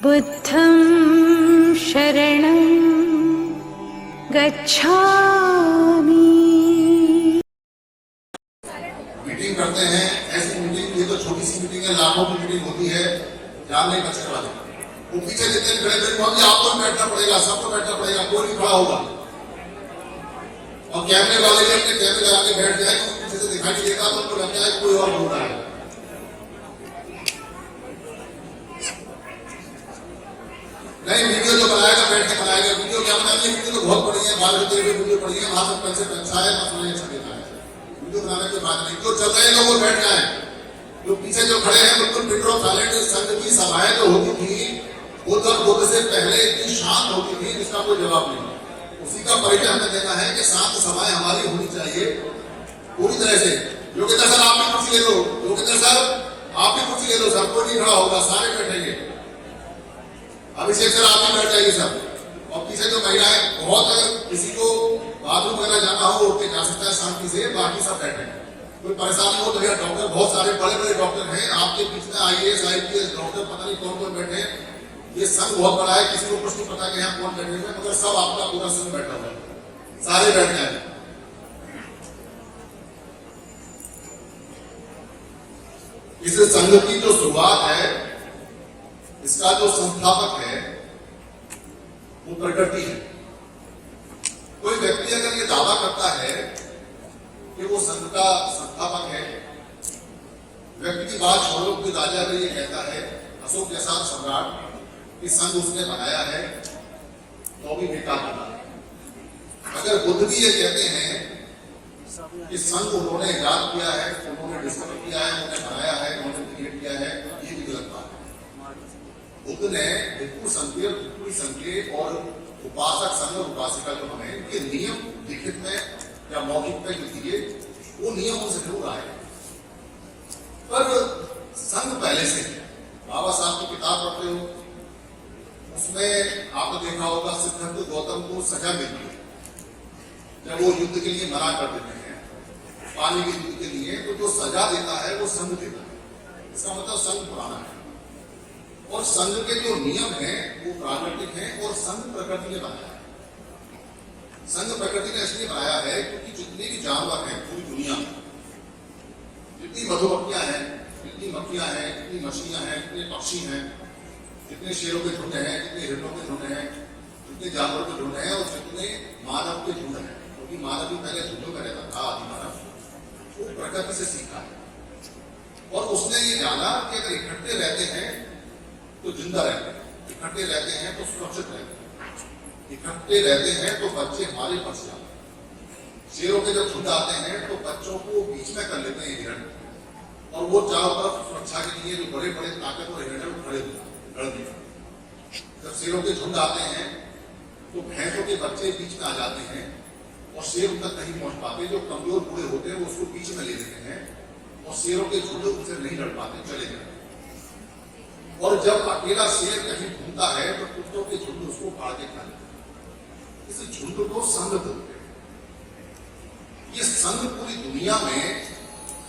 बुद्धं शरणं गच्छामि। मीटिंग करते हैं, ऐसी मीटिंग, ये तो छोटी सी मीटिंग है, लाखों की मीटिंग होती है, जान नहीं बचने वाले। वो पीछे जितने खड़े थे भी आपको बैठना पड़ेगा, सबको बैठना पड़ेगा, कोई नहीं खड़ा होगा। और कैमरे वाले भी अपने कैमरे लगा के बैठ जाए, पीछे से दिखाई नहीं देता तो उनको लग जाए कोई और बोल रहा है। नहीं, वीडियो जो बनाएगा बैठ के बनाएगा, वीडियो क्या बनाएगी, वीडियो तो बहुत बड़ी है, 12 वीडियो पड़ी है, वहां तक पैसे अच्छा है, मसला छपेगा है, वीडियो बनाने के बाद नहीं, जो चल रहे हैं वो बैठ जाए। जो पीछे जो खड़े हैं बिल्कुल पिंडो साइलेंट। संघ की सभाएं जो होती थी वो तो बुद्ध से पहले इतनी शांत होती थी जिसका कोई जवाब नहीं। उसी का परिचय हमें देना है कि शांत सभाएं हमारी होनी चाहिए पूरी तरह से। योगेंद्र सर आप भी कुर्सी ले लो, योगेंद्र सर आप भी कुर्सी ले लो, सर कोई नहीं खड़ा होगा, सारे बैठेंगे। अभिषेक सर आप भी बैठ जाइए सर। और पीछे जो महिलाएं, बहुत अगर किसी को बाथरूम वगैरह जाना हो उठ के जा सकता है शांति से, बाकी सब बैठे। कोई परेशानी हो तो भैया डॉक्टर बहुत सारे बड़े बड़े डॉक्टर हैं आपके बीच में, IAS IPS डॉक्टर पता नहीं कौन कौन बैठे हैं। ये संघ बहुत बड़ा है, किसी को कुछ नहीं पता कि यहाँ कौन बैठे हैं, मगर सब आपका पूरा संघ बैठा हुआ है, सारे बैठ जाए। इस संघ की जो शुरुआत है, इसका जो संस्थापक है वो प्रकृति है। कोई व्यक्ति अगर ये दावा करता है कि वो संघ का संस्थापक है, व्यक्ति की बात छोड़ो, कोई राजा अगर ये कहता है, अशोक जैसा सम्राट, कि संघ उसने बनाया है, तो भी बेकार होता है। अगर बुद्ध भी ये कहते हैं कि संघ उन्होंने इजाद किया है, उन्होंने डिस्कवर किया है, उन्होंने बनाया है, उन्होंने क्रिएट किया है, ये भी गलत बात है। बुद्ध ने भिक्षु संकेत और उपासक संघ और उपासिका जो हमें इनके नियम लिखित में या मौखिक में जो दिए, वो नियम उनसे जरूर आए, पर संघ पहले से। बाबा साहब की किताब पढ़ते हो, उसमें आपने देखा होगा सिद्धार्थ गौतम को सजा मिलती है जब वो युद्ध के लिए मना कर देते हैं, पानी के युद्ध के लिए, तो जो सजा देता है वो संघ देता है। इसका मतलब संघ पुराना है और संघ के जो नियम हैं वो प्राकृतिक हैं और संघ प्रकृति ने बनाया है। संघ प्रकृति ने इसलिए बनाया है क्योंकि जितने भी जानवर हैं पूरी दुनिया में, जितनी मधुमक्खियां हैं, जितनी मक्खियां हैं, जितनी मछलियां हैं, जितने पक्षी हैं, जितने शेरों के झुंड हैं, जितने हिरणों के झुंड हैं, जितने जानवरों के झुंड हैं और जितने मानव के झुंड हैं, क्योंकि मानव भी पहले झुंडों में रहता था, आदि मानव, वो प्रकृति से सीखा है। और उसने ये जाना कि अगर इकट्ठे रहते हैं तो जिंदा रहते हैं, इकट्ठे रहते हैं तो सुरक्षित रहते हैं, इकट्ठे रहते हैं तो बच्चे हमारे बच जाते हैं। शेरों के जब झुंड आते हैं तो बच्चों को बीच में कर लेते हैं हिरण, और वो चारों तरफ सुरक्षा के लिए जो बड़े बड़े ताकतवर हिरण खड़े होते हैं। जब शेरों के झुंड आते हैं तो भैंसों के बच्चे बीच में आ जाते हैं और शेर उन तक नहीं पहुंच पाते, जो कमजोर बूढ़े होते हैं वो उसको बीच में ले लेते हैं और शेरों के झुंड उनसे नहीं लड़ पाते, चले जाते। और जब अकेला शेर कहीं घूमता है तो कुत्तों के झुंड उसको फाड़ के खा लेते हैं। इस झुंड को संघ बोलते हैं। ये संघ पूरी दुनिया में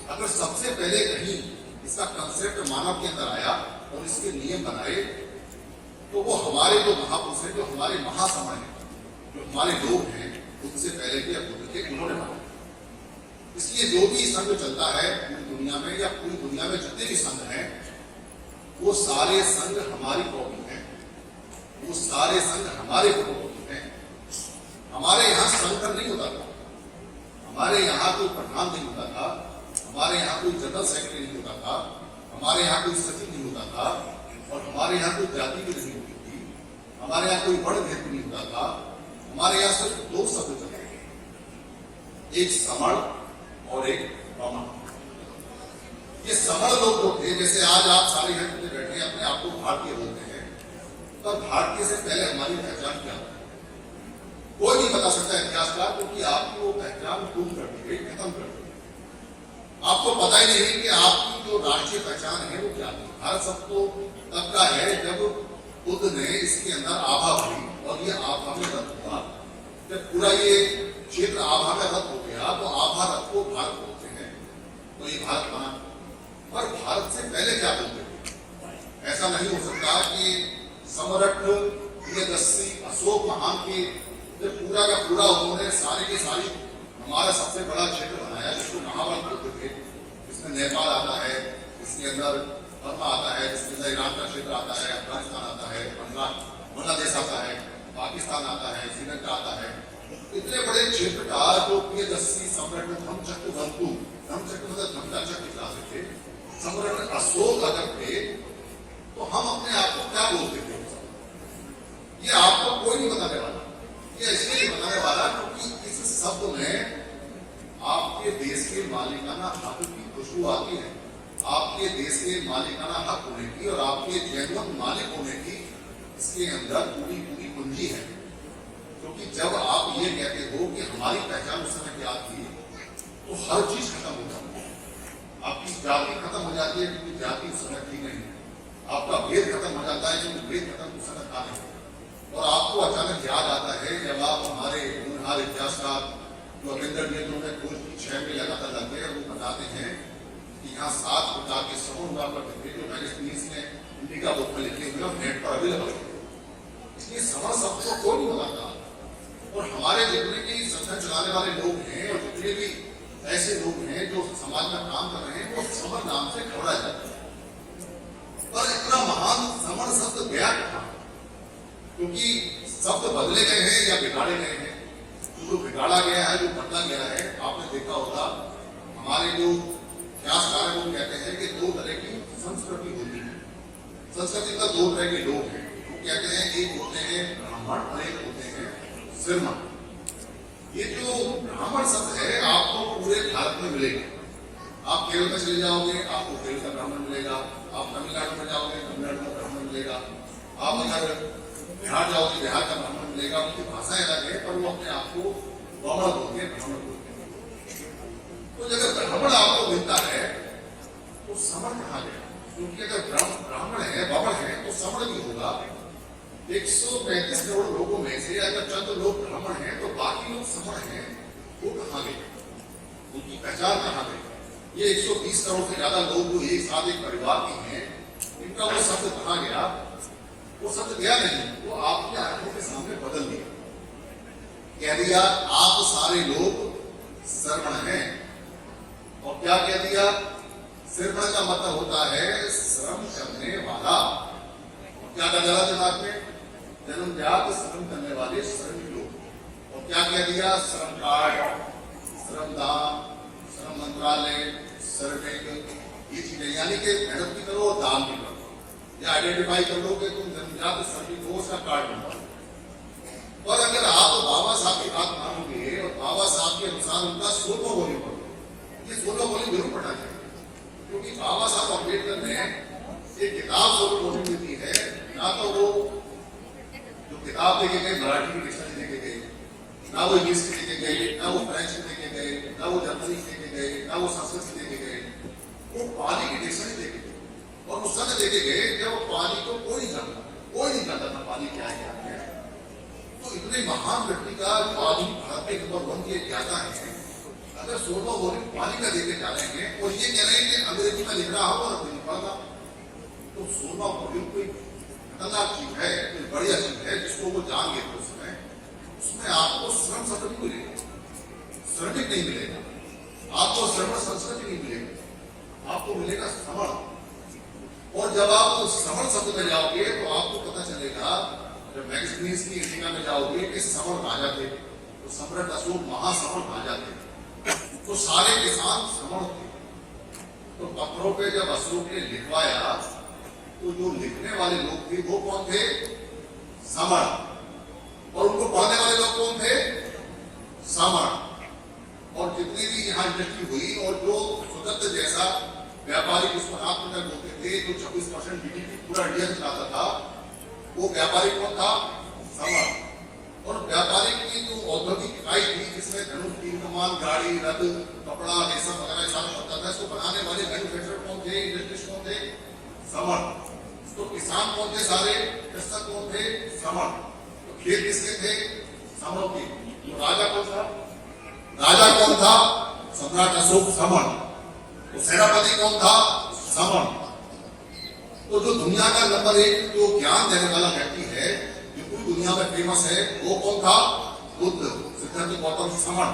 अगर सबसे पहले कहीं इसका कंसेप्ट मानव के अंदर आया और इसके नियम बनाए, तो वो हमारे जो महापुरुष हैं, जो हमारे महासमय हैं, जो हमारे लोग हैं, उनसे पहले के बुद्ध के उन्होंने बनाया। इसलिए जो भी संघ चलता है पूरी दुनिया में, या पूरी दुनिया में जितने भी संघ हैं, वो सारे संघ हमारी कॉपी हैं, वो सारे संघ हमारे कॉपी हैं। हमारे यहाँ संगठन नहीं होता था, हमारे यहाँ कोई प्रधान नहीं होता था, हमारे यहाँ कोई जनरल सेक्रेटरी नहीं होता था, हमारे यहाँ कोई सचिव नहीं होता था, और हमारे यहाँ कोई जाति भी नहीं होती थी, हमारे यहाँ कोई वर्ण भेद नहीं होता था। हमारे यहाँ सिर्फ दो शब्द चलते थे, एक समण और एक ब्राह्मण। ये समण लोग होते, जैसे आज आप सारे यहाँ बैठे अपने आप को भारतीय बोलते हैं, तो भारतीय से पहले हमारी पहचान क्या है कोई नहीं बता सकता इतिहासकार, क्योंकि आपकी वो पहचान गुम कर दी गई, खत्म कर दी गई। आपको पता ही नहीं है कि आपकी जो राष्ट्रीय पहचान है वो क्या थी। भारत सब तो तब का है जब बुद्ध ने इसके अंदर आभा भरी और ये आभा में रथ हुआ। जब पूरा ये क्षेत्र आभा में रथ हो गया तो आभा रथ को भारत बोलते हैं, तो ये भारत बना। पर भारत से पहले क्या बोलते थे? ऐसा नहीं हो सकता कि सम्राट प्रियदर्शी अशोक महान के जब पूरा का पूरा उन्होंने सारी की सारी हमारा सबसे बड़ा क्षेत्र बनाया जिसको महाभारत बोलते थे, इसमें नेपाल आता है, इसके अंदर बर्मा आता है, इसके अंदर ईरान का क्षेत्र आता है, अफगानिस्तान आता है, बांग्लादेश आता है, पाकिस्तान आता है, श्रीलंका आता है। इतने बड़े क्षेत्र का जो प्रियदर्शी सम्राट धम्मचक्र बंधु, धम्मचक्र मतलब धम्म का चक्र दिखाते थे, सम्राट अशोक अगर थे तो हम अपने आप को क्या बोलते थे? ये आपको कोई नहीं बताने वाला, ये इसलिए बताने वाला क्योंकि इस शब्द में आपके देश के मालिकाना हक की खुशबू आती है, आपके देश के मालिकाना हक होने की और आपके जन्म मालिक होने की इसके अंदर पूरी पूरी कुंजी है। क्योंकि जब आप ये कहते हो कि हमारी पहचान उस समय क्या थी, तो हर चीज खत्म हो जाती है। आपकी जाति खत्म हो जाती है क्योंकि जाति उस समय थी नहीं, आपका भेद खत्म हो जाता है क्योंकि भेद खत्म उस समय था नहीं। और आपको अचानक याद आता है जब आप हमारे होनहार इतिहासकार जो अमेंदर जी ने खोज की 6 में लगातार लगते हैं, वो बताते हैं कि यहाँ 7 प्रकार के समूह हुआ करते थे जो मैगजीन्स में इंडिका बुक में लिखे हुए और नेट पर अवेलेबल थे। इसलिए समर शब्द को कोई नहीं बताता। और हमारे जितने भी संगठन चलाने वाले लोग हैं और जितने भी ऐसे लोग हैं जो समाज में काम कर रहे हैं, वो समर नाम से खबरा जाता है। पर इतना महान समर शब्द गया कहाँ? क्योंकि शब्द बदले गए हैं या बिगाड़े गए हैं। जो बिगाड़ा गया है, जो बदला गया है, आपने देखा होगा हमारे जो इतिहासकार हैं वो कहते हैं कि 2 तरह की संस्कृति होती है। संस्कृति का 2 तरह के लोग हैं। वो कहते हैं एक होते हैं ब्राह्मण और एक होते हैं श्रीमंत। ये जो ब्राह्मण शब्द है आपको पूरे भारत में मिलेगा। आप केरल में चले जाओगे आपको केरल का ब्राह्मण मिलेगा, आप तमिलनाडु में जाओगे तमिलनाडु का ब्राह्मण मिलेगा, आप इधर बिहार जाओगे बिहार का ब्राह्मण मिलेगा। उनकी भाषाएं अलग है पर वो अपने आप को ब्राह्मण बोलते हैं, ब्राह्मण बोलते हैं। तो जब ब्राह्मण आपको मिलता है तो समण कहाँ गया? क्योंकि अगर ब्राह्मण है बामण है तो समण भी होगा। 135 करोड़ लोगों में से अगर चंद लोग ब्राह्मण हैं तो बाकी लोग समण हैं, वो कहाँ गए? उनकी पहचान कहाँ गई? ये 120 करोड़ से ज्यादा लोग जो एक साथ एक परिवार के हैं, इनका वो शब्द कहाँ गया? वो शब्द गया नहीं, वो आपकी आंखों के सामने बदल दिया। कह दिया आप सारे लोग श्रवण हैं। और क्या कह दिया? श्रवण का मतलब होता है श्रम करने वाला। क्या कर डाला दिमाग में? जन्मजात श्रम करने वाले श्रमिक लोग। और क्या कह दिया? श्रम कार्ड, श्रमदान, श्रम मंत्रालय, श्रमिक, ये चीजें यानी कि मेहनत भी करो और दान भी करो। या आइडेंटिफाई कर लो कि तुम जन्मजात श्रमिक हो, उसका कार्ड बनवा लो। और अगर आप बाबा साहब की बात मानोगे और बाबा साहब के अनुसार उनका सोलो बोली पढ़ो, ये सोलो बोली जरूर पढ़ा जाए। क्योंकि बाबा साहब अम्बेडकर ने एक किताब सोलो बोली मिलती है, ना तो वो जो किताब लेके गए मराठी की डिक्शनरी लेके गए, ना वो इंग्लिश की लेके गए, ना वो फ्रेंच की लेके गए, ना वो जर्मनी की लेके गए, ना वो संस्कृत की लेके गए, वो पाली की डिक्शनरी लेके गए। और उस समय देखे गए जब पानी को कोई नहीं जानता था पानी क्या है। तो इतने महान व्यक्ति का जो आदमी भारत के नंबर 1 के ज्ञाता है, अगर सोलो बोली पानी का देके जा रहे हैं और ये कह रहे हैं कि अंग्रेजी में लिख रहा हो और नहीं पढ़ा, तो सोलो बोली कोई खतरनाक चीज है, कोई बढ़िया चीज है जिसको वो जान गए थे उसमें आपको श्रम शब्द नहीं मिलेगा, श्रमिक नहीं मिलेगा, आपको श्रम संस्कृति नहीं मिलेगा, आपको मिलेगा श्रवण। और जब आप श्रवण शब्द में जाओगे तो आपको पता चलेगा, जब मैगजीन्स की इंडिका में जाओगे कि श्रवण राजा थे, तो सम्राट अशोक महाश्रवण राजा थे, तो सारे किसान श्रवण थे। तो पत्थरों पे जब अशोक ने लिखवाया तो जो लिखने वाले लोग थे वो कौन थे? श्रवण। और उनको पढ़ने वाले लोग कौन थे? श्रवण। और जितनी भी यहाँ इंडस्ट्री हुई और जो स्वतंत्र जैसा व्यापारिक उसको आत्मनिर्भर होते थे, जो 26% जीडीपी पूरा इंडिया चलाता था, वो व्यापारी कौन था? श्रवण। और व्यापारी की जो औद्योगिक इकाई थी जिसमें धनुष, तीर कमान, गाड़ी, रथ, कपड़ा, रेशम वगैरह शामिल होता था, इसको बनाने वाले मैन्युफैक्चरर कौन थे? इंडस्ट्रीज कौन थे? श्रवण। तो किसान कौन थे? सारे कृषक कौन थे? श्रवण। तो खेत किसके थे? श्रवणों के। तो राजा कौन था? राजा कौन था? सम्राट अशोक श्रवण। तो सेनापति कौन था? श्रवण। तो जो दुनिया का नंबर 1 जो ज्ञान देने वाला व्यक्ति है, जो पूरी दुनिया में फेमस है, वो कौन था? बुद्ध, सिद्धार्थ गौतम, समण।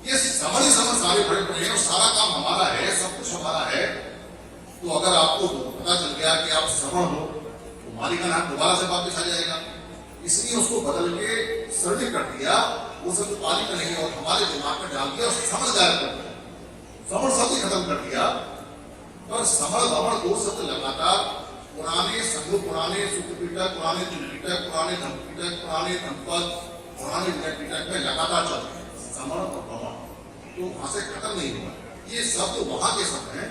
ये समण ही समण सारे बड़े बड़े हैं और सारा काम हमारा है, सब कुछ हमारा है। तो अगर आपको पता चल गया कि आप समण हो तो मालिक का नाम दोबारा से वापस आ जाएगा। इसलिए उसको बदल के सरल कर दिया, वो सब पाली का नहीं और हमारे दिमाग में डाल दिया और समझ गायब कर दिया, समझ शब्द खत्म कर दिया। पर समझ भ्रमण दो शब्द लगातार पुराने संघ, पुराने सूत्र पीटक, पुराने त्रिपीटक, पुराने धर्म पीटक, पुराने धर्मपद, पुराने विनय पीटक में लगातार चल रहे हैं, समण और भ्रमण। तो वहां से खत्म नहीं हुआ, ये शब्द वहां के शब्द हैं।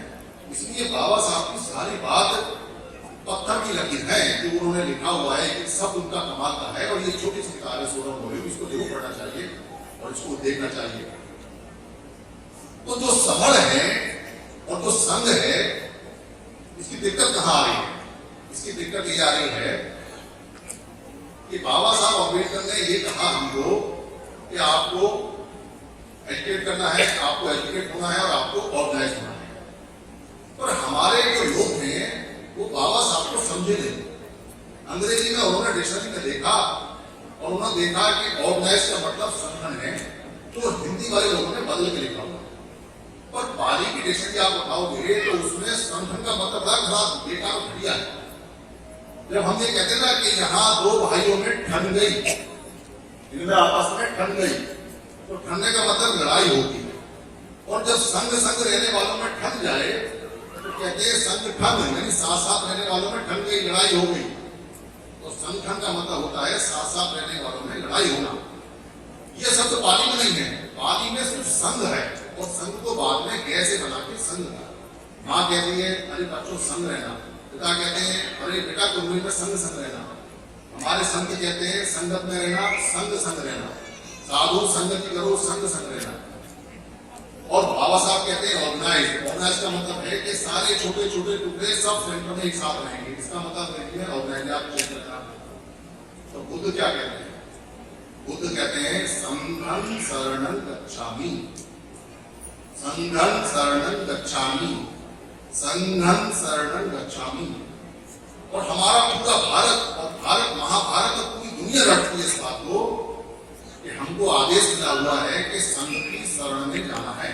इसलिए बाबा साहब की सारी बात पत्थर की लकीर है जो उन्होंने लिखा हुआ है कि सब उनका कमाल का है। और ये छोटी सी किताब है, 16 वॉल्यूम, इसको जरूर पढ़ना चाहिए और इसको देखना चाहिए। तो जो समण है और जो संघ है, इसकी दिक्कत कहां आ रही है? इसकी दिक्कत ये आ रही है कि बाबा साहब अम्बेडकर ने ये कहा हमको कि आपको एजुकेट करना है, आपको एजुकेट होना है और आपको ऑर्गेनाइज होना है। पर हमारे जो लोग हैं वो बाबा साहब को समझे नहीं। अंग्रेजी में उन्होंने डिक्शनरी में देखा और उन्होंने देखा कि ऑर्गेनाइज का मतलब संगठन है, तो हिंदी वाले लोगों ने बदल के लिखा हुआ। पर पाली की डिक्शनरी आप उठाओगे तो उसमें संगठन का मतलब बड़ा खराब बेकार घटिया है। जब हम ये कहते ना कि यहाँ दो भाइयों में ठन गई, इनमें आपस में ठन गई, तो ठनने का मतलब लड़ाई होगी। और जब संग संग रहने वालों में ठन जाए तो कहते हैं संगठन, यानी साथ साथ रहने वालों में ठन गई, लड़ाई हो गई। तो संगठन का मतलब होता है साथ साथ रहने वालों में लड़ाई होना। ये शब्द पाली में नहीं है, पाली में सिर्फ संघ है और संघ को बाद में गै से बना के संघ का। माँ कहती है अरे बच्चों संग रहना, पिता कहते हैं अरे बेटा कुंडली में संग संग रहना, हमारे संत कहते हैं संगत में रहना, संग संग रहना, साधु संगति करो, संग संग रहना। और बाबा साहब कहते हैं ऑर्गेनाइज। ऑर्गेनाइज का मतलब है कि सारे छोटे छोटे टुकड़े सब सेंटर में एक साथ रहेंगे, इसका मतलब नहीं है ऑर्गेनाइज आप चेक करना। तो बुद्ध क्या कहते हैं? बुद्ध कहते हैं संघं शरणं गच्छामि, संघं शरणं गच्छामि, संघं शरणं गच्छामि। और हमारा पूरा भारत और भारत महाभारत और पूरी दुनिया रटती है इस बात को कि हमको आदेश मिला हुआ है कि संघ की शरण में जाना है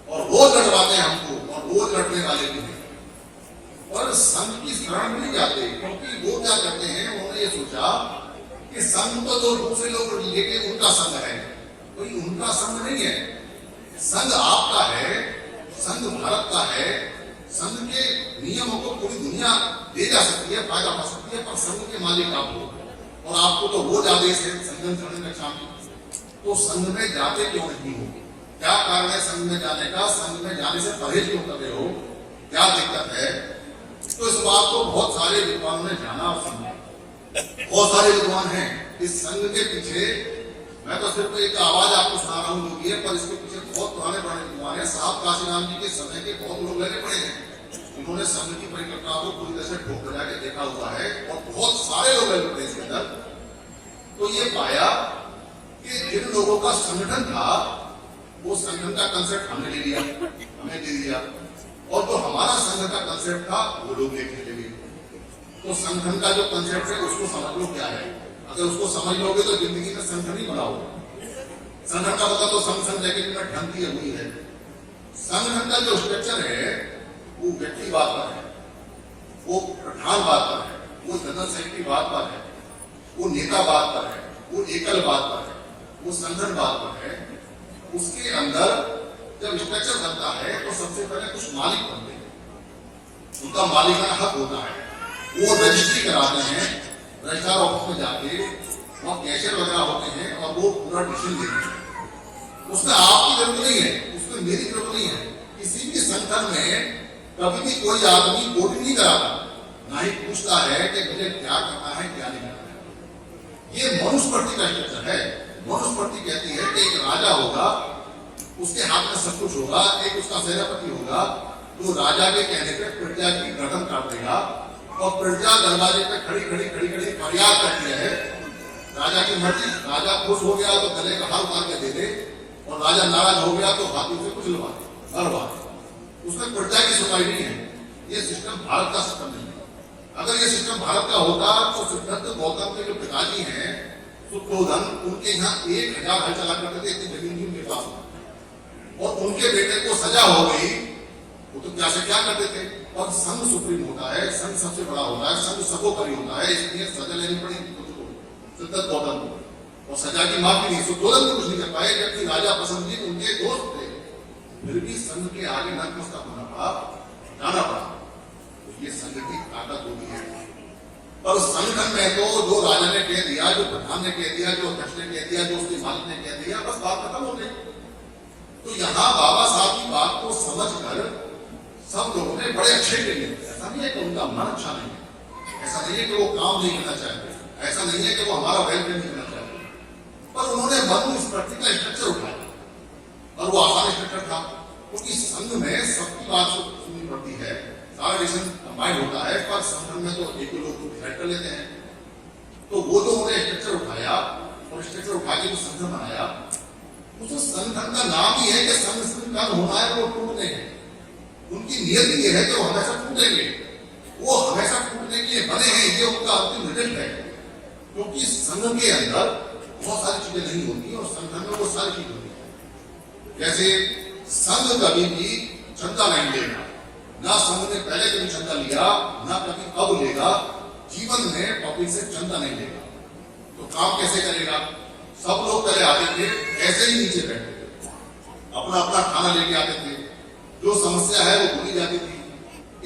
और रोज लड़वाते हैं हमको और रोज लड़ने वाले भी हैं। और संघ की शरण में नहीं जाते क्योंकि वो क्या करते हैं, उन्होंने ये सोचा कि संघ तो जो दूसरे लोग लेके उनका संघ है, कोई उनका संघ नहीं है। संघ आपका है, संघ भारत का है। संघ के नियमों को पूरी दुनिया दे जा सकती है, फायदा पा सकती है, पर संघ के मालिक आप हो और आपको तो रोज आदेश है संघं शरणं गच्छामि। तो संघ में जाते क्यों नहीं हो? क्या कारण है संघ में जाने का? संघ में जाने से परहेज क्यों कर रहे हो? क्या दिक्कत है? तो इस बात को बहुत सारे विद्वानों ने जाना और समझा। बहुत सारे विद्वान हैं इस संघ के पीछे। मैं तो सिर्फ एक आवाज आपको सुना रहा हूँ जो भी है, पर इसके पीछे बहुत पुराने पुराने विद्वान हैं। साहब काशीराम जी के समय के बहुत लोग लगे पड़े हैं, उन्होंने संघ की परिकल्पना को पूरी तरह से ठोक बजा के देखा हुआ है और बहुत सारे लोग लगे पड़े इसके अंदर। तो ये पाया कि जिन लोगों का संगठन था वो संगठन का कंसेप्ट हमने ले लिया, हमें दे दिया, और जो हमारा संघ का कंसेप्ट था वो लोग लेके चले गए। तो संगठन का जो कंसेप्ट है उसको समझ लो क्या है। अगर उसको समझ लोगे तो जिंदगी में संगठन ही बनाओगे। संगठन का मतलब तो संघ संघ जैकेट में ढंकी हुई है। संगठन का जो स्ट्रक्चर है वो व्यक्तिवाद पर है, वो प्रधानवाद पर है, वो जनरल सेक्रेटरी बात पर है, वो नेतावाद पर है, वो एकलवाद पर है, वो संगठनवाद पर है। उसके अंदर जब स्ट्रक्चर बनता है तो सबसे पहले कुछ मालिक बनते हैं, उनका मालिकाना हक होता है, वो रजिस्ट्री कराते हैं रजिस्ट्रार ऑफिस में जाके, वहाँ कैशियर वगैरह होते हैं और वो पूरा डिसीजन देते हैं। उसमें आपकी जरूरत नहीं है, उसमें मेरी जरूरत नहीं है। किसी भी संगठन में कभी भी कोई आदमी वोटिंग नहीं कराता, ना ही पूछता है कि मुझे क्या करना है क्या नहीं करना है। ये मनुस्मृति का स्ट्रक्चर है। मनुस्मृति कहती है कि एक राजा होगा, उसके हाथ में सब कुछ होगा, एक उसका सेनापति होगा, तो राजा के कहने पर प्रजा की गर्दन काट देगा और प्रजा दरवाजे पे खड़ी खड़ी खड़ी खड़ी फरियाद करती है। राजा की मर्जी, राजा खुश हो गया तो गले का हार उतार के दे दे और राजा नाराज हो गया तो हाथों से कुछ लगा दे। उसमें प्रजा की सुनवाई नहीं है। ये सिस्टम भारत का सिस्टम नहीं है। अगर ये सिस्टम भारत का होता तो सिद्धार्थ गौतम के जो पिताजी हैं सुद्धोधन, उनके यहाँ 1000 हल चला करते थे, इतनी जमीन भी उनके पास, और उनके बेटे को सजा हो गई, वो तो क्या से क्या करते थे। और संघ सुप्रीम होता है, संघ सबसे बड़ा होता है, संघ सर्वोपरि होता है, इसलिए सजा लेनी पड़ी सिद्धार्थ गौतम को, और सजा की माफी नहीं, सुद्धोधन भी कुछ नहीं कर पाए, जबकि राजा पसंदीप उनके दोस्त थे, फिर भी संघ के आगे नतमस्तक होना पड़ा, जाना पड़ा। तो ये संघ की ताकत होती है। पर संगठन में तो जो राजा ने कह दिया, जो प्रधान ने कह दिया, जो अध्यक्ष ने कह दिया, जो उसके मालिक ने कह दिया, बस बात खत्म हो गई। तो यहाँ बाबा साहब की बात को समझकर सब लोगों ने बड़े अच्छे के लिए, ऐसा नहीं है कि उनका मन अच्छा नहीं है, ऐसा नहीं है कि वो काम नहीं करना चाहते, ऐसा नहीं है कि वो हमारा वेलफेयर नहीं करना चाहते, पर उन्होंने मन इस प्रति का स्ट्रक्चर उठाया, और वो आसान स्ट्रक्चर था, क्योंकि संघ में सबकी बात सुननी पड़ती है, सारा डिसीजन कंबाइंड होता है, पर संगठन में तो एक लोग डिसाइड कर लेते हैं। तो वो जो उन्होंने स्ट्रक्चर उठाया, और स्ट्रक्चर उठा के जो संगठन बनाया, उस संगठन का नाम ही है कि संघ का होना है, वो टूटने हैं। उनकी नियत ये है कि वो हमेशा टूटेंगे, वो हमेशा टूटने के लिए बने हैं, ये उनका अंतिम रिजल्ट है। क्योंकि संघ के अंदर बहुत सारी चीजें नहीं होती, और संगठन में वो सारी चीज होती है। जैसे संघ कभी भी चंदा नहीं लेगा, ना संघ ने पहले कभी चंदा लिया, ना कभी अब लेगा, जीवन में पब्लिक से चंदा नहीं लेगा। तो काम कैसे करेगा? सब लोग पहले आते थे, ऐसे ही नीचे बैठते थे, अपना अपना खाना लेके आते थे, जो समस्या है वो भूली जाती थी।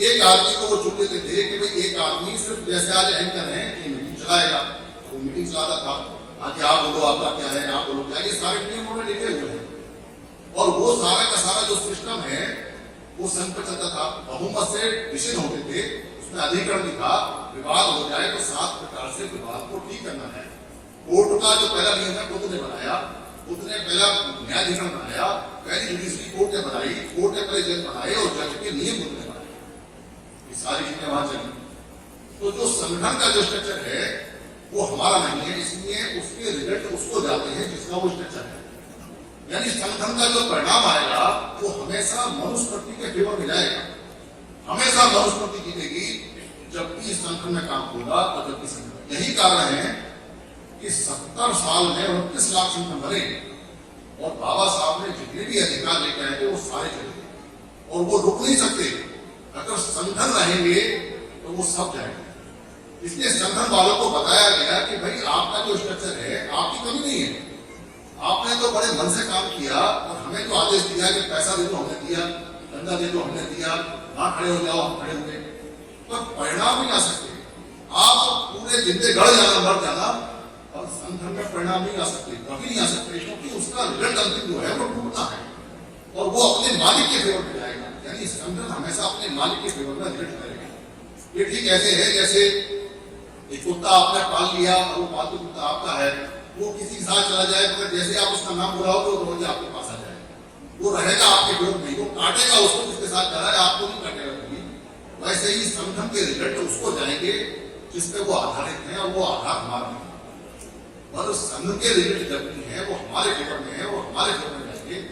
एक आदमी को वो चुन लेते थे कि भाई एक आदमी सिर्फ जैसे आज एंकर है कि मीटिंग चलाएगा, वो मीटिंग चलाता था, आज आप बोलो आपका क्या है, आप बोलो क्या, ये सारे नियम उन्होंने लिखे हुए हैं। और वो सारा का सारा जो सिस्टम है वो संघ पर चलता था, बहुमत से डिसीजन होते थे, उसमें अधिकरण भी था, विवाद हो जाए तो 7 प्रकार से विवाद को ठीक करना है। कोर्ट का जो पहला नियम है बुद्ध ने बनाया, बुद्ध ने पहला न्यायाधिकरण बनाया, पहली जुडिशरी कोर्ट ने बनाई, कोर्ट ने पहले जज बनाए, और जज के नियम बुद्ध ने बनाए, ये सारी चीजें वहां चली। तो जो संगठन का जो स्ट्रक्चर है वो हमारा नहीं है, इसलिए उसके रिजल्ट उसको जाते हैं जिसका वो स्ट्रक्चर है। यानी संगठन का जो परिणाम आएगा वो हमेशा मनुस्मृति के फेवर में जाएगा, हमेशा मनुस्मृति जीतेगी जब भी संगठन में काम होगा, और जब भी संगठन। यही कारण है कि 70 साल में 29 लाख संगठन बने, और बाबा साहब ने जितने भी अधिकार लेकर आए थे वो सारे चले गए, और वो रुक नहीं सकते। अगर संगठन रहेंगे तो वो सब जाएंगे। इसलिए संगठन वालों को बताया गया कि भाई आपका जो स्ट्रक्चर है, आपकी कमी नहीं है, आपने तो बड़े मन से काम किया, और हमें तो आदेश दिया कि पैसा दे दो, हमने दिया, धंधा दे दो, हमने दिया, वहां खड़े हो जाओ, हम खड़े हुए, पर परिणाम नहीं आ सकते। आप पूरे जिंदे गढ़ जाना, मर जाना, और संगठन में परिणाम नहीं आ सकते, कभी नहीं आ सकते, क्योंकि उसका रिजल्ट अंतिम जो है वो टूटना है, और वो अपने मालिक के फेवर में जाएगा। यानी संगठन हमेशा अपने मालिक के फेवर में रिजल्ट करेगा। ये ठीक ऐसे है जैसे एक कुत्ता आपने पाल लिया, और वो पालतू कुत्ता आपका है, वो किसी के साथ चला जाए, तो जैसे आप उसका नाम बुलाओगे तो रोज आपके पास आ जाएगा, वो रहेगा आपके विरोध में, वो काटेगा उसको जिसके साथ चला है, आपको नहीं काटेगा कभी। वैसे ही संगठन के रिजल्ट उसको जाएंगे जिसपे वो आधारित है, और वो आधार हमारा नहीं है। और संघ के रिजल्ट जब भी है वो हमारे फेवर में है, वो हमारे फेवर में जाएंगे।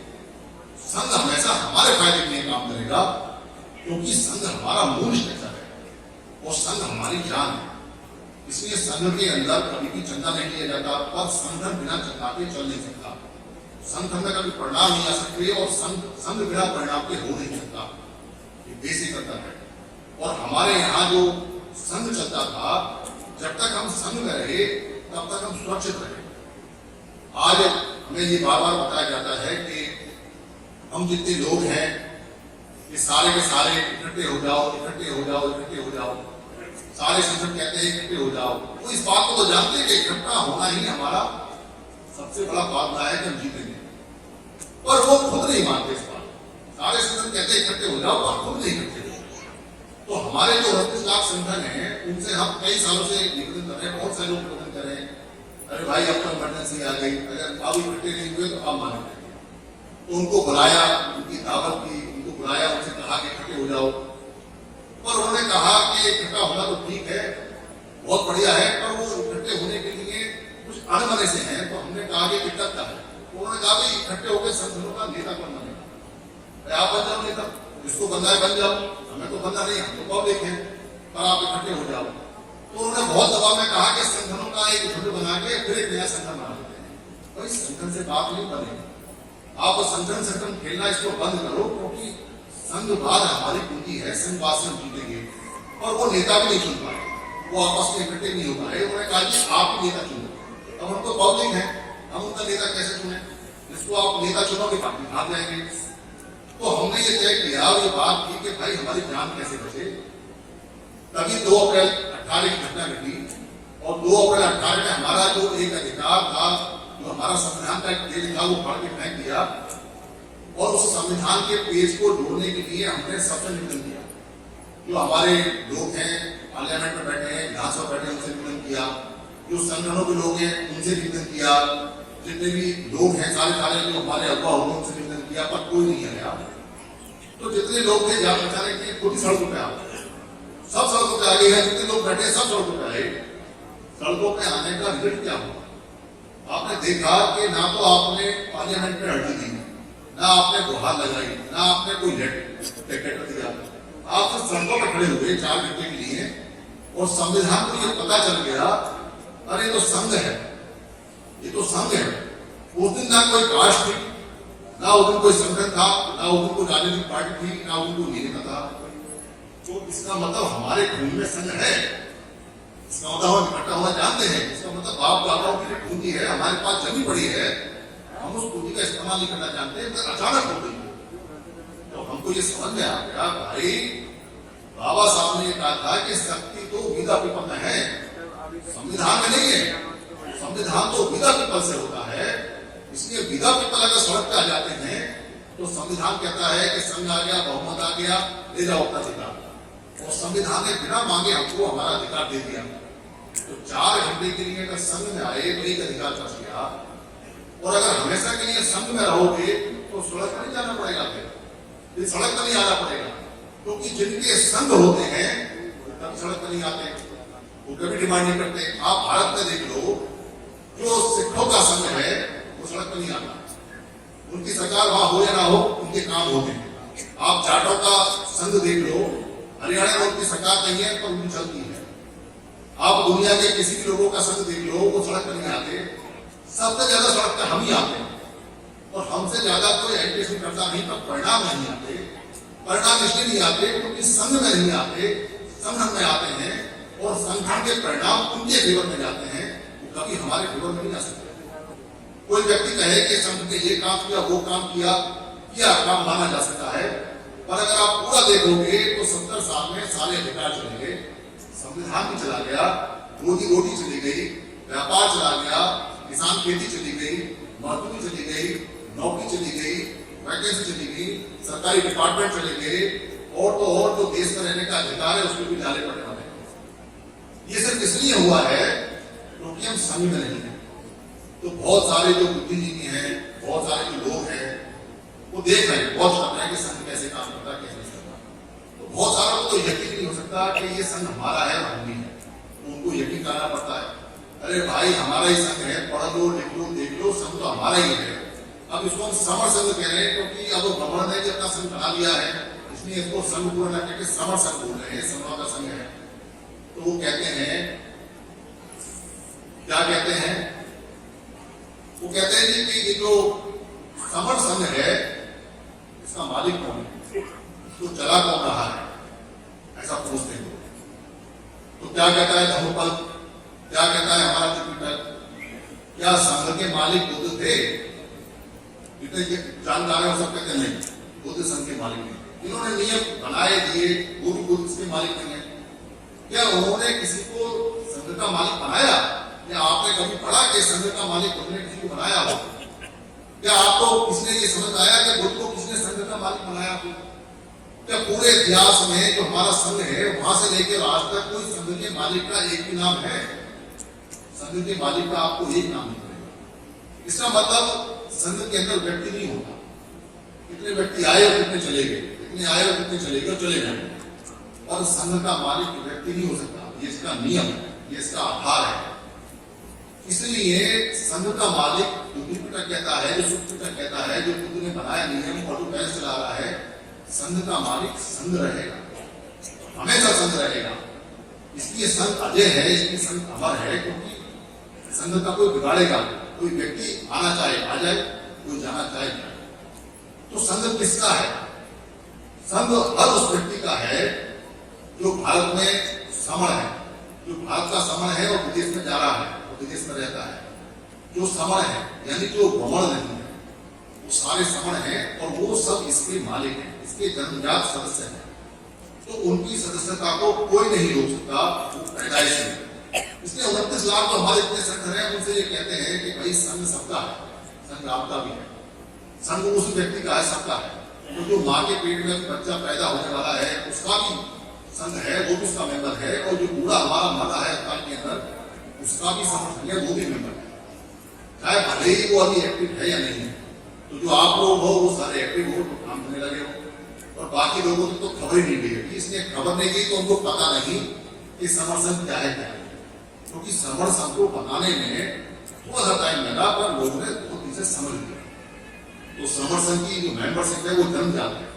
संघ हमेशा हमारे फायदे के लिए काम करेगा, क्योंकि संघ हमारा मूल स्ट्रक्चर है, और संघ हमारी जान है। इसलिए संघ के अंदर कभी भी चंदा नहीं लिया जाता, पर संगठन बिना चंदा के चल नहीं सकता। संगठन में कभी परिणाम नहीं आ सकते, और संघ बिना परिणाम के हो नहीं सकता, ये बेसिक अंतर है। और हमारे यहाँ जो संघ चलता था, जब तक हम संघ में रहे तब तक हम सुरक्षित रहे। आज हमें ये बार बार बताया जाता है कि हम जितने लोग हैं ये सारे के सारे इकट्ठे हो जाओ, इकट्ठे हो जाओ, इकट्ठे हो जाओ, सारे संगठन कहते हैं इकट्ठे हो जाओ। वो इस बात को तो जानते हैं कि इकट्ठा होना ही हमारा सबसे बड़ा फार्मूला है कि हम जीतेंगे, पर वो खुद नहीं मानते इस बात। सारे संगठन कहते हैं इकट्ठे हो जाओ, पर खुद नहीं इकट्ठे। तो हमारे जो 29 लाख संगठन है, उनसे हम कई सालों से निवेदन कर रहे हैं, बहुत सारे लोग निवेदन कर रहे हैं, अरे भाई अब तो इमरजेंसी आ गई, अगर आप इकट्ठे नहीं हुए तो आप मानेंगे। तो उनको बुलाया, उनकी दावत की, उनको बुलाया, उनसे कहा कि इकट्ठे हो जाओ, पर उन्होंने कहा कि इकट्ठा होना तो ठीक है, बहुत बढ़िया है, पर वो इकट्ठे होने के लिए कुछ अड़मने से हैं। तो हमने कहा कि दिक्कत क्या है? तो उन्होंने कहा कि इकट्ठे होकर संगठनों का नेता कौन बनेगा? आप बन जाओ नेता, जिसको बनना है बन जाओ। हमें तो बंदा नहीं, हम तो पब्लिक है, पर आप इकट्ठे हो जाओ। तो उन्होंने बहुत दबाव में कहा कि संगठनों का एक झुंड बना के फिर एक नया संगठन बना लेते हैं। भाई संगठन से बात नहीं बनेगी, आप संगठन खेलना इसको बंद करो, क्योंकि संघवाद हमारी पूंजी है, संघवाद से हम जीतेंगे। और वो नेता भी नहीं चुन पाए, वो आपस में इकट्ठे नहीं हो पाए। उन्होंने कहा कि आप ही नेता चुनो। अब हम तो पब्लिक है, हम उनका नेता कैसे चुने? जिसको आप नेता चुनोगे पार्टी भाग जाएंगे। तो हमने ये तय किया और ये बात की कि भाई हमारी जान कैसे बचे। तभी 2 अप्रैल 18 की घटना घटी और 2 अप्रैल 18 में हमारा जो एक अधिकार था, जो हमारा संविधान का एक पेज था, वो फाड़ के फेंक दिया और उस संविधान के पेज को जोड़ने के लिए हमने सबसे निवेदन किया। जो हमारे लोग हैं पार्लियामेंट में बैठे हैं, विधानसभा बैठे हैं, उनसे निवेदन किया। जो संगठनों के लोग हैं उनसे निवेदन किया। जितने भी लोग हैं सारे जो हमारे अगुवा हो गए उनसे निवेदन किया, पर कोई नहीं आया। तो जितने लोग थे जान बचाने के लिए खुद ही सड़कों पे आ गए, सब सड़कों पे आ गए हैं। जितने लोग बैठे सब सड़कों पे आए। सड़कों पे आने का रिजल्ट क्या हुआ? आपने देखा कि ना तो आपने पार्लियामेंट में अर्जी दी, ना आपने गुहार लगाई, ना आपने कोई टिकट दिया। आप तो सड़कों पर खड़े हुए 4 घंटे के लिए और संविधान को ये पता चल गया, अरे तो संघ है, ये तो संघ है। उस दिन ना कोई कास्ट थी, ना उस दिन कोई संगठन था, ना उस दिन कोई राजनीतिक पार्टी थी, ना उस दिन कोई नेता था। तो इसका मतलब हमारे खून में संघ है। इसका मतलब हम इकट्ठा होना जानते हैं। इसका मतलब बाप दादाओं की पूंजी है, हमारे पास जमी पड़ी है, हम उस पूंजी का इस्तेमाल नहीं करना जानते। अचानक हो गई तो हमको ये समझ में आ गया, भाई बाबा साहब ने कहा था कि शक्ति तो विदा पीपल में है, संविधान में नहीं है। संविधान तो विदा पीपल से होता है। इसलिए विदा पीपल अगर सड़क पे आ जाते हैं तो संविधान कहता है कि संघ आ गया, बहुमत आ गया, ले जाओ अपना अधिकार। और संविधान ने बिना मांगे हमको हमारा अधिकार दे दिया। तो 4 घंटे के लिए अगर संघ में आए तो एक अधिकार बच गया, और अगर हमेशा के लिए संघ में रहोगे तो सड़क पर नहीं जाना पड़ेगा, फिर सड़क पर नहीं आना पड़ेगा। क्योंकि जिनके संघ होते हैं वो कभी सड़क पर नहीं आते, वो कभी डिमांड नहीं करते। आप भारत में देख लो, जो सिखों का संघ है वो सड़क पर नहीं आता, उनकी सरकार वहां हो या ना हो, उनके काम होते हैं। आप जाटों का संघ देख लो, हरियाणा में उनकी सरकार नहीं है पर उनकी चलती है। आप दुनिया के किसी भी लोगों का संघ देख लो, वो सड़क पर नहीं आते। सबसे ज्यादा सड़क पर हम ही आते हैं, और हमसे ज्यादा कोई एजुकेशन करता नहीं, पर परिणाम नहीं आते। परिणाम इसलिए नहीं आते क्योंकि संघ में नहीं आते, संगठन में आते हैं, और संगठन के परिणाम उनके फेवर में जाते हैं, वो कभी हमारे फेवर में नहीं आ सकते। कोई व्यक्ति कहे कि संघ ने ये काम किया, वो काम किया, क्या काम माना जा सकता है, पर अगर आप पूरा देखोगे तो 70 साल में सारे अधिकार चले गए, संविधान भी चला गया, रोजी चली गई, व्यापार चला गया, किसान खेती चली गई, मजदूरी चली गई, नौकरी चली गई, वैकेंसी चली गई, सरकारी डिपार्टमेंट चले गए, और तो और जो देश में रहने का अधिकार है उसको भी डाले पड़े वाले। ये सिर्फ इसलिए हुआ है क्योंकि हम संघ में नहीं है। तो बहुत सारे जो बुद्धिजीवी हैं, बहुत सारे जो लोग हैं, वो देख रहे हैं, बहुत कर रहे हैं कि संघ कैसे काम करता है, कैसे नहीं करता। तो बहुत सारा को तो यकीन नहीं हो सकता कि ये संघ हमारा है, हम भी है, तो उनको यकीन करना पड़ता है। अरे भाई हमारा ही संघ है, पढ़ लो, लिख लो, देख लो, संघ तो हमारा ही है। अब इसको हम समर संघ कह रहे हैं, क्योंकि अब गवर्नर ने अपना संघ बना लिया है, इसलिए इसको संघ पूरा न कहकर समर संघ बोल रहे हैं, समर का संघ है। तो वो कहते हैं, क्या कहते हैं, वो कहते हैं कि ये जो समर संघ है इसका मालिक कौन है, तो चला कौन रहा है, ऐसा पूछते हैं। तो क्या कहता है धर्मपद, क्या कहता है हमारा ट्विटर, क्या संघ के मालिक बुद्ध थे? इतने जानकार है, सब कहते नहीं, बुद्ध संघ के मालिक नहीं। इन्होंने नियम बनाए दिए, वो भी बुद्ध के मालिक नहीं है। क्या उन्होंने किसी को संघ का मालिक बनाया, या आपने कभी पढ़ा कि संघ का मालिक बुद्ध ने किसी को बनाया हो? क्या आपको किसने ये समझ आया कि बुद्ध को किसने संघ का मालिक बनाया हो? क्या पूरे इतिहास में जो हमारा संघ है वहां से लेकर आज तक कोई संघ के मालिक का एक भी नाम है? संघ के मालिक का आपको एक नाम नहीं मिलेगा। इसका मतलब संघ के अंदर व्यक्ति नहीं होता, कितने व्यक्ति आए और कितने चले गए, कितने आए और कितने चले गए और चले गए, और संघ का मालिक व्यक्ति नहीं हो सकता। ये इसका नियम है, ये इसका आधार है। इसलिए संघ का मालिक जो पिता कहता है, जो सुख पिता कहता है, जो बुद्ध ने बनाया नियम और जो पैसे चला रहा है, संघ का मालिक संघ रहेगा। हमेशा संघ रहेगा। इसलिए संघ अजय है, इसलिए संघ अमर है, क्योंकि संघ का कोई बिगाड़ेगा। कोई व्यक्ति आना चाहे आ जाए, कोई जाना चाहे जाए। तो संघ किसका है? संघ हर उस व्यक्ति का है जो भारत में समण है, जो भारत का समण है और विदेश में जा रहा है और विदेश में रहता है। जो समण है यानी जो भ्रमण नहीं है, वो सारे समण हैं और वो सब इसके मालिक हैं, इसके जन्मजात सदस्य हैं। तो उनकी सदस्यता को कोई नहीं रोक सकता, वो पैदाइश है। इसलिए 29 लाख तो हमारे इतने संघ हैं, उनसे ये कहते हैं कि भाई संघ सबका है, संघ आपका भी है, संघ उस व्यक्ति का है, सबका है। तो जो माँ के पेट में बच्चा पैदा होने वाला है उसका भी संघ है, वो भी उसका मेंबर है। और जो बूढ़ा हमारा मरा है अस्पताल के अंदर, उसका भी समर्थन है, वो भी मेंबर है, चाहे भले ही वो अभी एक्टिव है या नहीं है। तो जो आप लोग हो वो सारे एक्टिव हो, तो काम करने लगे हो, और बाकी लोगों को तो खबर ही नहीं दी। इसलिए खबर नहीं दी तो उनको पता नहीं कि समर संघ क्या है, क्या है। क्योंकि समर संघ को बनाने में थोड़ा सा टाइम लगा, पर लोगों ने बहुत चीजें समझ लिया। तो समर संघ की जो मेंबरशिप है वो जन्म जाते हैं।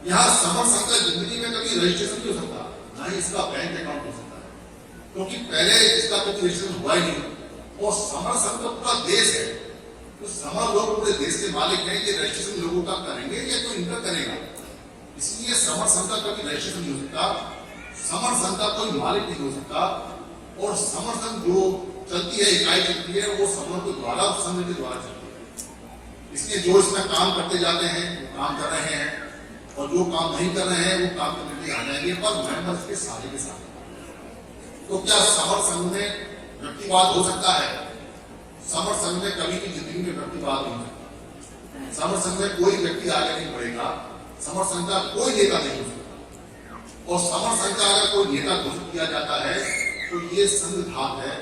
यहाँ समर संघ का जिंदगी में कभी रजिस्ट्रेशन नहीं हो सकता, ना ही इसका बैंक अकाउंट हो सकता है, क्योंकि पहले इसका कुछ रजिस्ट्रेशन हुआ ही नहीं। और समर संघ का पूरा देश है, तो समर लोग पूरे देश के मालिक हैं। ये रजिस्ट्रेशन लोगों का करेंगे या कोई इनका करेगा? इसलिए समर संघ का कभी रजिस्ट्रेशन नहीं हो सकता, समर संघ का कोई मालिक नहीं हो सकता। और समर संघ जो चलती है, इकाई चलती है, वो समर के द्वारा, संघ के द्वारा चलती है। इसलिए जो इसमें काम करते जाते हैं वो काम कर रहे हैं, और जो काम नहीं कर रहे हैं वो काम करने के लिए आ जाएंगे, पर मेंबर्स के सारे के साथ। तो क्या समर संघ में व्यक्तिवाद हो सकता है? समर संघ में कभी भी जिंदगी में व्यक्तिवाद नहीं होता। समर संघ में कोई व्यक्ति आगे नहीं बढ़ेगा, समर संघ का कोई नेता नहीं हो सकता। और समर संघ का अगर कोई नेता घोषित किया जाता है तो ये संघ घात है,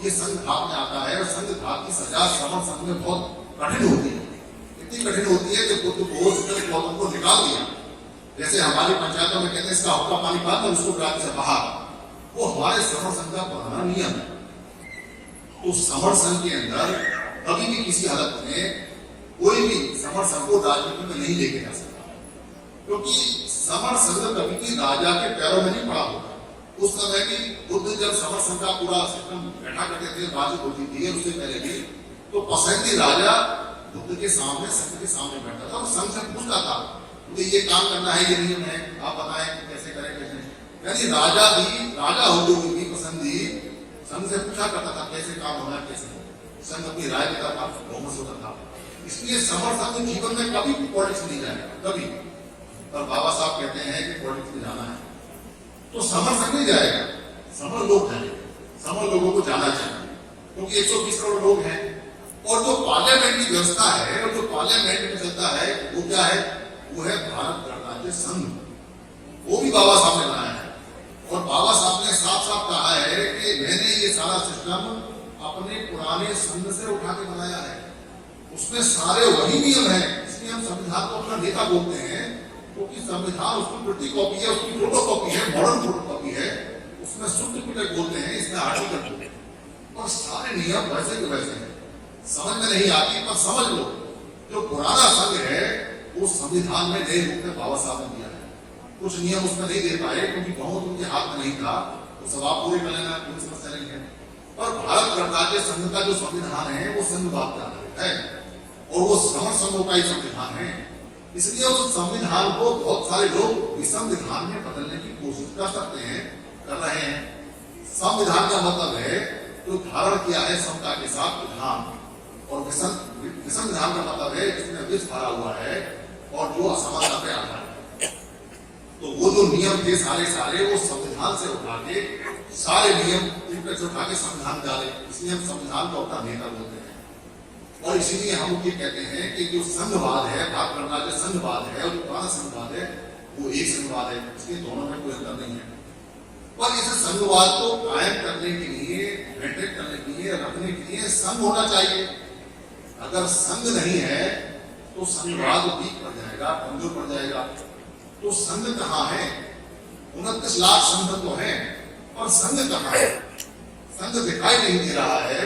ये संघ घात में आता है। और संघ घात की सजा समर संघ में बहुत कठिन होती है, इतनी कठिन होती है कि गौतम को निकाल दिया। जैसे हमारी पंचायतों में कहते हैं इसका हुक्का पानी बंद और उसको राज्य से बाहर, वो हमारे समर संघ का पुराना नियम है। तो समर संघ के अंदर कभी भी किसी हालत में कोई भी समर संघ को राजनीति में नहीं लेके जा सकता, क्योंकि समर संघ कभी भी राजा के पैरों में नहीं पड़ा होगा। उस समय भी बुद्ध जब समर संघ का पूरा सिस्टम बैठा करते थे, बातचीत होती थी, उससे पहले भी तो पसंदी राजा बुद्ध के सामने, संघ के सामने बैठा था और संघ से पूछता था तो ये काम करना है, ये नियम है, आप बताएं कैसे करें, कैसे। यानी राजा भी राजा होते हुए भी पसंदी संघ से पूछा करता था कैसे काम होना है, कैसे। संघ अपनी राय देता था, बहुमत होता था। इसलिए समर संघ जीवन में कभी भी पॉलिटिक्स नहीं जाएगा, कभी। पर बाबा साहब कहते हैं कि पॉलिटिक्स में जाना है तो समर संघ नहीं जाएगा, समर लोग जाएंगे, समर लोगों को जाना चाहिए, क्योंकि 120 करोड़ लोग हैं। और जो पार्लियामेंट की व्यवस्था है और जो पार्लियामेंट में चलता है वो क्या है? वो है भारत गणराज्य संघ। वो भी बाबा साहब ने बनाया है, और बाबा साहब ने साफ साफ कहा है कि मैंने ये सारा सिस्टम अपने पुराने संघ से उठा के बनाया है, उसमें सारे वही नियम है। इसलिए हम संविधान को अपना नेता बोलते हैं, क्योंकि संविधान उसकी प्रति कॉपी है, उसकी फोटो कॉपी है, मॉडर्न फोटो कॉपी है। उसमें शुद्ध पिटक बोलते हैं, इसमें आर्टिकल बोलते हैं, और सारे नियम वैसे के वैसे हैं। समझ में नहीं आती पर समझ लो, जो पुराना संघ है वो संविधान में नए रूप में बाबा साहब ने दिया है। कुछ नियम उसमें नहीं दे पाए क्योंकि बहुत उनके हाथ में नहीं था, तो सब आप पूरे कर लेना, कोई समस्या नहीं है। पर भारत गणराज्य संघ का जो संविधान है वो संघवाद का आधारित है, और वो समर संघों का ही संविधान है। इसलिए उस संविधान को बहुत सारे लोग विसंविधान में बदलने की कोशिश कर सकते हैं, कर रहे हैं। संविधान का मतलब है जो धारण किया है समता के साथ विधान, और विसंविधान का मतलब है जिसमें विष भरा हुआ है और जो असमानता पे आधारित है। तो वो जो नियम थे सारे वो संविधान से उठा के सारे नियम से उठा के संविधान डाले, इसलिए हम संविधान को अपना नेता बोलते हैं। और इसीलिए हम ये कहते हैं कि जो संघवाद है, भारत गणराज्य संघवाद है, और जो पुराना संघवाद है वो एक संघवाद है, इसलिए दोनों में कोई अंतर नहीं है। पर इस संघवाद को कायम करने के लिए, मेंटेन करने के लिए, रखने के लिए संघ होना चाहिए। अगर संघ नहीं है तो संघवाद वीक पड़ जाएगा, कमजोर पड़ जाएगा। तो संघ कहाँ है? 29 लाख संघ तो है, पर संघ कहाँ है? संघ दिखाई नहीं दे रहा है।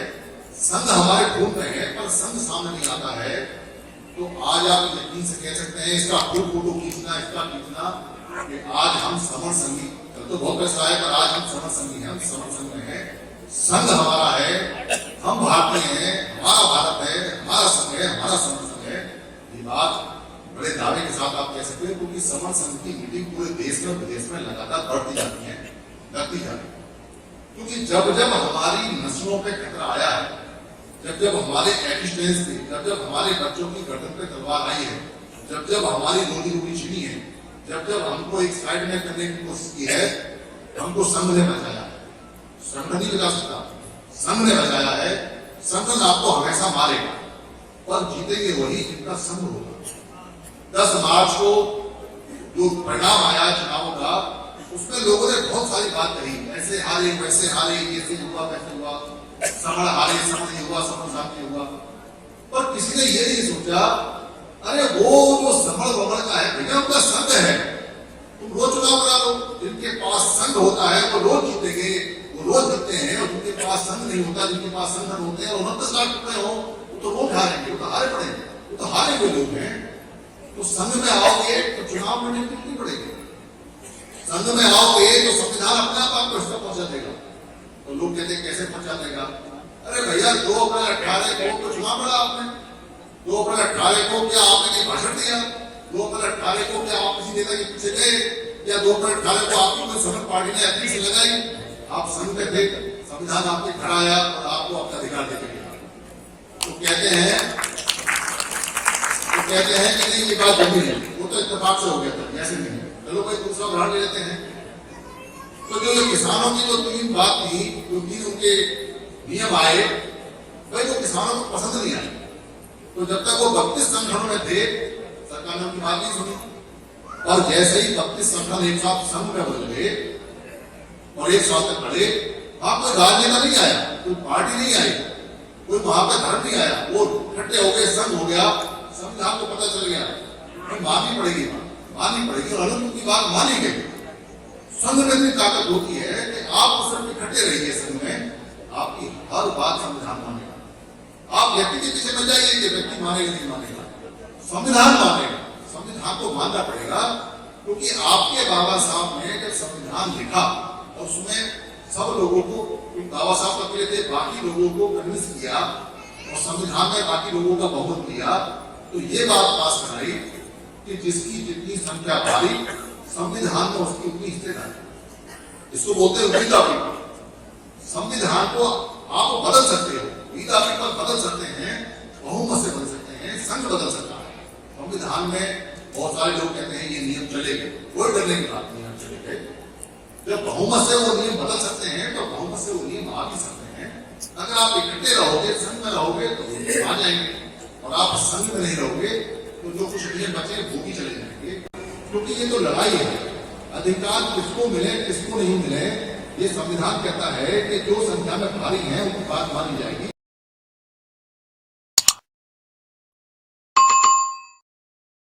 संघ हमारे खून में है, पर संघ सामने नहीं आता है। तो आज आप यकीन से कह सकते हैं इसका फोटो खींचना, इसका खींचना कि आज हम समर संघी, कल तो बहुत पैसा है, पर आज हम समर संघी हैं, हम समर संघ में हैं। संघ हमारा है, हम भारतीय हैं, हमारा भारत है, हमारा संघ है, हमारा समर संघ है। ये बात बड़े दावे के साथ आप कह सकते हैं, क्योंकि समर संघ की मीटिंग पूरे देश में विदेश में लगातार बढ़ती जाती है, लगती जाती है। क्योंकि जब जब हमारी नस्लों पे खतरा आया है, जब जब हमारे एक्सटेंस पे, जब जब हमारे बच्चों की गर्दन पे तलवार आई है, जब जब हमारी रोटी रोटी छिनी है, जब जब हमको एक साइड में करने की कोशिश की है, हमको संघ ने बचाया है। संघ नहीं बचा सकता, संघ ने बचाया है। संघ आपको हमेशा मारेगा, पर जीतेंगे वही जिनका संघ होगा। 10 मार्च को जो परिणाम आया चुनाव का, उसमें लोगों ने बहुत सारी बात कही, ऐसे हारे वैसे हारे, ऐसे हुआ वैसे हुआ, समण हारे समण नहीं हुआ, समण साथ नहीं हुआ। पर किसी ने ये नहीं सोचा, अरे वो जो समण वमण का है भैया, उनका संघ है, तुम रोज चुनाव करा लो। जिनके पास संघ होता है वो रोज जीतेंगे, वो रोज जीतते हैं। और जिनके पास संघ नहीं होता, जिनके पास संगठन होते हैं, 29 लाख रुपए हो, वो तो रोज हारेंगे, वो तो हारे पड़ेंगे, वो तो हारे हुए लोग हैं। तो संघ में आओगे तो चुनाव में नहीं पड़ेगी, संघ में आओगे तो संविधान अपने आप आपको इसका पहुंचा देगा। तो लोग कहते कैसे पहुंचा देगा? अरे भैया 2 अप्रैल 18 को तो चुनाव लड़ा आपने, 2 अप्रैल 18 को क्या आपने कहीं भाषण दिया? 2 अप्रैल 18 को क्या आप किसी नेता के पीछे गए? या 2 अप्रैल 18 को आपकी कोई समर पार्टी ने अपनी से लगाई? आप संघ में थे, संविधान आपने खड़ा आया और आपको अपना अधिकार देके गया। तो कहते हैं कि नहीं ये बात जमी है, वो तो इत्तेफाक से हो गया था, ऐसे नहीं। चलो भाई दूसरा उदाहरण ले लेते हैं। तो जो ये किसानों की जो 3 बात थी, जो 3 उनके नियम आए, भाई वो किसानों को पसंद नहीं आए। तो जब तक वो 32 संगठनों में थे, सरकार ने उनकी बात नहीं सुनी। और जैसे ही 32 संगठन एक साथ संघ में बदल गए और एक साथ में लड़े, वहां कोई राजनेता नहीं आया, कोई पार्टी नहीं आई, कोई वहां पे धर्म नहीं आया, वो इकट्ठे हो गए, संघ हो गया। संविधान को पता चल गया माननी पड़ेगी, माननी पड़ेगी, और अनुमति की बात मानी गई। संघ में इतनी ताकत होती है कि आप सिर्फ इकट्ठे रहिए, संघ में आपकी हर बात संविधान मानेगा। आप व्यक्ति के पीछे न जाइए कि व्यक्ति मानेगा नहीं मानेगा, संविधान मानेगा। संविधान को मानना पड़ेगा, क्योंकि आपके बाबा साहब ने जब संविधान लिखा और उसमें सब लोगों को, बाबा साहब अकेले थे, बाकी लोगों को कन्विंस किया और संविधान में बाकी लोगों का बहुमत दिया, तो ये बात पास कराई कि जिसकी जितनी संख्या भारी, संविधान में उसकी उतनी हिस्सेदारी। इसको बोलते हैं विदापी। संविधान को आप बदल सकते हो, विदापी पर बदल सकते हैं, बहुमत से बदल सकते हैं, संघ बदल सकता है। संविधान में बहुत सारे लोग कहते हैं ये नियम चलेंगे, कोई डरने की बात नहीं, चलेंगे। जब बहुमत से वो नियम बदल सकते हैं तो बहुमत से वो नियम आ भी सकते हैं। अगर आप इकट्ठे रहोगे, संघ में रहोगे तो आ जाएंगे, और आप संघ में नहीं रहोगे तो जो कुछ नियम बचे वो भी चले जाएंगे। क्योंकि ये तो लड़ाई है, अधिकार किसको मिले किसको नहीं मिले, ये संविधान कहता है कि जो संख्या में भारी है उनकी बात मानी जाएगी।